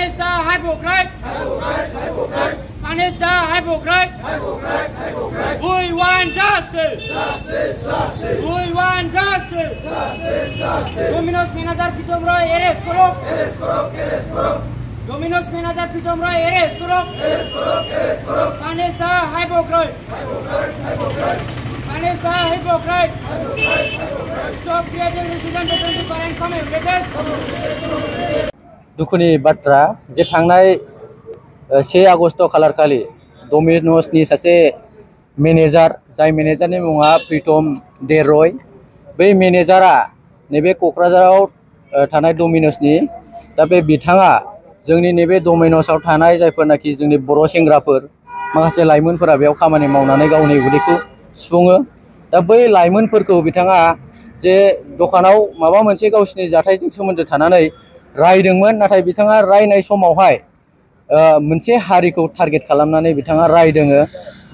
Punish the hypocrite. Punish the hypocrite. We want justice. We want justice. Dominos manager Pritom Roy arrest karo. Dominos manager Pritom Roy arrest karo. Punish the hypocrite. Punish the hypocrite. Stop creating resident to current communities. दुखुनि बाथ्रा जे थांनाय 1 August खालारखालि डमिनसनि सासे manager जाय मेनेजारनि मुङा प्रितम दे रय बै मेनेजारा नैबे क'क्राझाराव थानाय डमिनसनि दा बे बिथाङा जोंनि नैबे डमिनसआव थानाय जायफोरनाखि जोंनि बर' सेंग्राफोर माखासे लाइमोनफोरा बेयाव खामानि मावनानै गावनि उदैखौ सुफुङो दा बै लाइमोनफोरखौ बिथाङा जे दखानाव माबा मोनसे गावसिनि जाथायजों सोमोन्दो थानानै रायदोंमोन नाथाय बिथाङा रायनाय समावहाय मोनसे हारिखौ टारगेट खालामनानै बिथाङा रायदों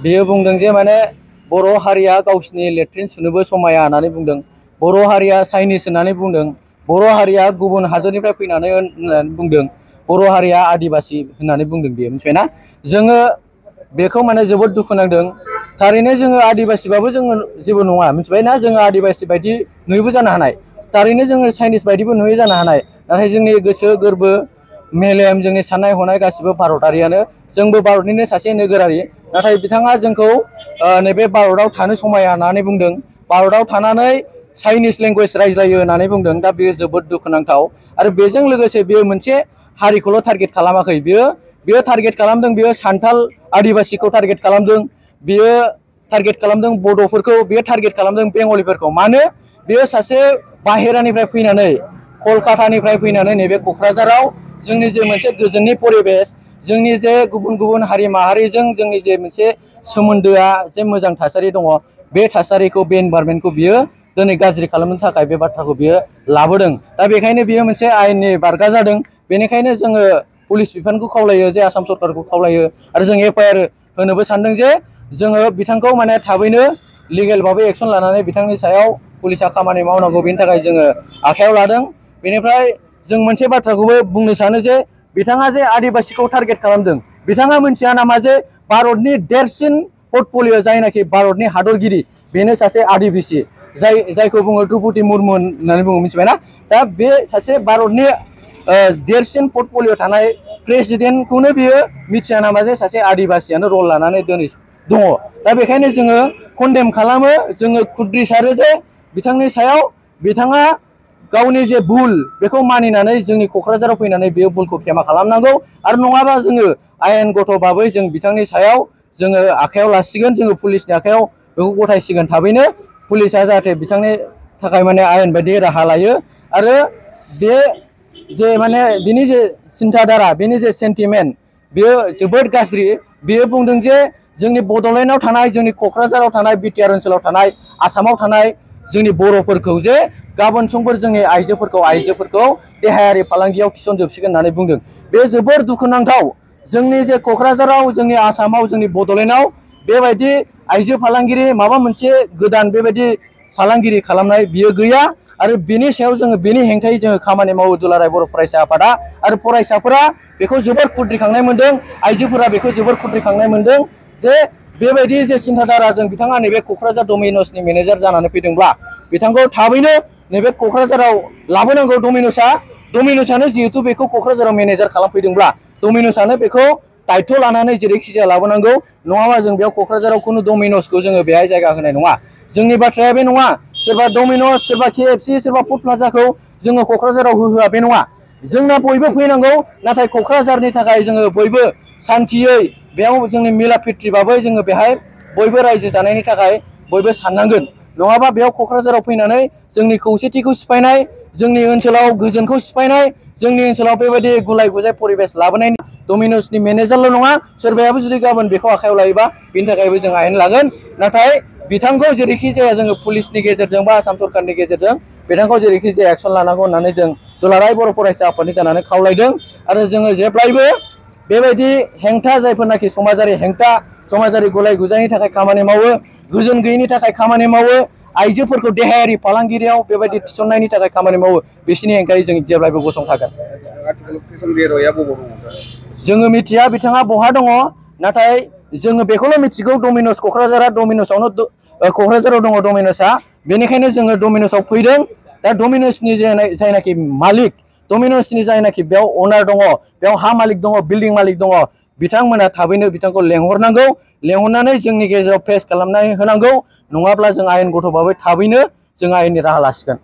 बियो बुंदों जे माने बर' हारिया गावसिनि लेट्रिन सुनोबो समाया होननानै बुंदों बर' हारिया चाइनिज होननानै बुंदों बर' हारिया गुबुन हादोरनिफ्राय फैनानै होननानै बुंदों बर' हारिया आदिबासि होननानै बुंदों बियो मिथिबायना जोङो बेखौ माने जोबोद दुखु नांदों थारैनो जोङो आदिबासिबाबो जोङो जेबो नङा मिथिबायना जोङो आदिबासि बायदि नुयोबो जानो हानाय थारैनो जोङो चाइनिज बायदिबो नुयो जानो हानाय नाथाय जोंनि गोसो गोरबो मेलेम जोंनि साननाय हनाय गासिबो भारतारियानो जोंबो भारतनिनो सासे नोगोरारि नाथाय बिथाङा जोंखौ नैबे भारताव थानो समाया होननानै बुंदों भारताव थानानै चाइनिज लेंगुवेज रायज्लायो होननानै बुंदों दा बेयो जोबोद दुखुनांथाव आरो बेजों लोगोसे बेयो मोनसे हारिखौल' टारगेट खालामाखै बियो टारगेट खालामदों बियो सान्थाल आदिबासिखौ टारगेट खालामदों बियो टारगेट खालामदों बड'फोरखौ बियो टारगेट खालामदों बेंगलिफोरखौ मानो बियो सासे बाहेरानिफ्राय फैनानै कलकातानिफ्राय फैनानै नैबे क'क्राझाराव जोंनि जे मोनसे गोजोननि परिबेस जोंनि जे गुबुन गुबुन हारि माहारिजों जोंनि जे मोनसे सोमोन्दोआ जे मोजां थासारि दङ बे थासारिखौ बे एनभायरनमेन्टखौ बियो दिनै गाज्रि खालामनो थाखाय बे बाथ्राखौ बियो लाबोदों दा बेखायनो बियो मोनसे आयेननि बारगा जादों बेनिखायनो जोङो पुलिस बिफानखौ खावलायो जे आसाम सरकारखौ खावलायो आरो जों एफआइआर होनोबो सानदों जे जोङो बिथांखौ माने थाबैनो लिगेल भाबै एक्सन लानानै बिथांनि सायाव पुलिसा खामानि मावनांगौ बेनि थाखाय जोङो आखायाव लादों बेनिफ्राय जों मोनसे बाथ्राखौबो बुंनो सानो जे बिथाङा जे आदिबासिखौ टारगेट खालामदों बिथाङा मिथिया नामा जे भारतनि देरसिन पर्टफलिय' जायनाखि भारतनि हादरगिरि बेनो सासे आदिबासि जायखौ बुङो द्रौपदी मुर्मु होननानै बुङो मिथिबायना दा बे सासे भारतनि देरसिन पर्टफलिय' थानाय प्रेसिडेन्टखौनो बियो मिथिया नामा जे सासे आदिबासियानो रल लानानै दिनै दङ दा बेखायनो जोङो कन्डेम खालामो जोङो खुद्रिसारो जे बिथांनि सायाव बिथाङा गावनि जे भुल बेखौ मानिनानै जोंनि क'क्राझाराव फैनानै बेयो भुलखौ क्षमा खालामनांगौ आरो नङाबा जोङो आयेनगत भाबै जों बिथांनि सायाव जोङो आखायाव लासिगोन जोङो पुलिसनि आखायाव बेखौ गथायसिगोन थाबैनो पुलिसा जाहाथे बिथांनि थाखाय माने आयेन बायदि राहा लायो आरो बे जे माने बिनि जे सिन्थाधारा बिनि जे सेन्टिमेन्ट बेयो जोबोद गाज्रि बेयो बुंदों जे जोंनि बड'लेण्डआव थानाय जोंनि क'क्राझाराव थानाय बिटिआर ओनसोलाव थानाय आसामाव थानाय जोंनि बर'फोरखौ जे गाबोन समफोर जोंनि आइजोफोरखौ देहायारि फालांगियाव थिसनजोबसिगोन होननानै बुंदों बे जोबोर दुखुनांथाव जोंनि जे क'क्राझाराव जोंनि आसामाव जोंनि बड'लेण्डआव बेबायदि आइजो फालांगिरि माबा मोनसे गोदान बेबायदि फालांगिरि खालामनाय बियो गैया आरो बेनि सायाव जोङो बेनि हेंथायै जोङो खामानि मावो दुलाराय बर' फरायसा आफादा आरो फरायसाफोरा बेखौ जोबोर खुद्रिखांनाय मोनदों आइजोफोरा बेखौ जोबोर खुद्रिखांनाय मोनदों जे बेबायदि जे सिन्थाधाराजों बिथाङा नैबे क'क्राझार डमिनसनि मेनेजार जानानै फैदोंब्ला बिथांखौ थाबैनो नैबे क'क्राझाराव लाबोनांगौ डमिनसआनो जिहेतु बेखौ क'क्राझाराव मेनेजार खालामफैदोंब्ला डमिनसआनो बेखौ दायित्व लानानै जेरैखि जाया लाबोनांगौ नङाबा जों बेयाव क'क्राझाराव खुनु डमिनसखौ जोङो बेहाय जायगा होनाय नङा जोंनि बाथ्राया बे नङा सोरबा डमिनस सोरबा केएफसि सोरबा फुड प्लाजाखौ जोङो क'क्राझाराव होहोआ बे नङा जोंना बयबो फैनांगौ नाथाय क'क्राझारनि थाखाय जोङो बयबो सान्थियै बेयाव जोंनि मिला फिट्रिबाबो जोङो बेहाय बयबो रायजो जानायनि थाखाय बयबो साननांगोन नङाबा बेयाव क'क्राझाराव फैनानै जोंनि खौसेथिखौ सिफायनाय जोंनि ओनसोलाव गोजोनखौ सिफायनाय जोंनि ओनसोलाव बेबायदि गुलाय गुजाय परिबेस लाबोनायनि डमिनसनि मेनेजारल' नङा सोरबायाबो जुदि गाबोन बेखौ आखायाव लायोबा बेनि थाखायबो जों आयेन लागोन नाथाय बिथांखौ जेरैखि जाया जोङो पुलिसनि गेजेरजों बा आसाम सरकारनि गेजेरजों बिथांखौ जेरैखि जाया एक्सन लानांगौ होननानै जों दुलाराय बर' फरायसा आफादनि जानानै खावलायदों आरो जोङो जेब्लायबो बेबायदि हेंथा जायफोरनाखि समाजारि हेंथा समाजारि गुलाय गुजायनि थाखाय खामानि मावो गोजोन गैयिनि थाखाय खामानि मावो आइजोफोरखौ देहायारि फालांगिरियाव बेबायदि थिसननायनि थाखाय खामानि मावो बिसोरनि हेंथायै जों जेब्लायबो गसंथागोन। आथिखालाव प्रितम देर'या बबाव दङ? जोङो मिथिया बिथाङा बहा दङ, नाथाय जोङो बेखौल' मिथिगौ डमिनस क'क्राझारा डमिनसावनो क'क्राझाराव दङ डमिनसआ, बेनिखायनो जोङो डमिनसाव फैदों। दा डमिनसनि जायनाखि मालिक, डमिनसनि जायनाखि बेयाव अनार दङ, बेयाव हा मालिक दङ, बिल्डिं मालिक दङ, बिथांमोना थाबैनो बिथांखौ लेंहरनांगौ, लेंहरनानै जोंनि गेजेराव फेस खालामनानै होनांगौ, नङाब्ला जों आयेनगत भाबै थाबैनो जों आयेननि राहा लासिगोन।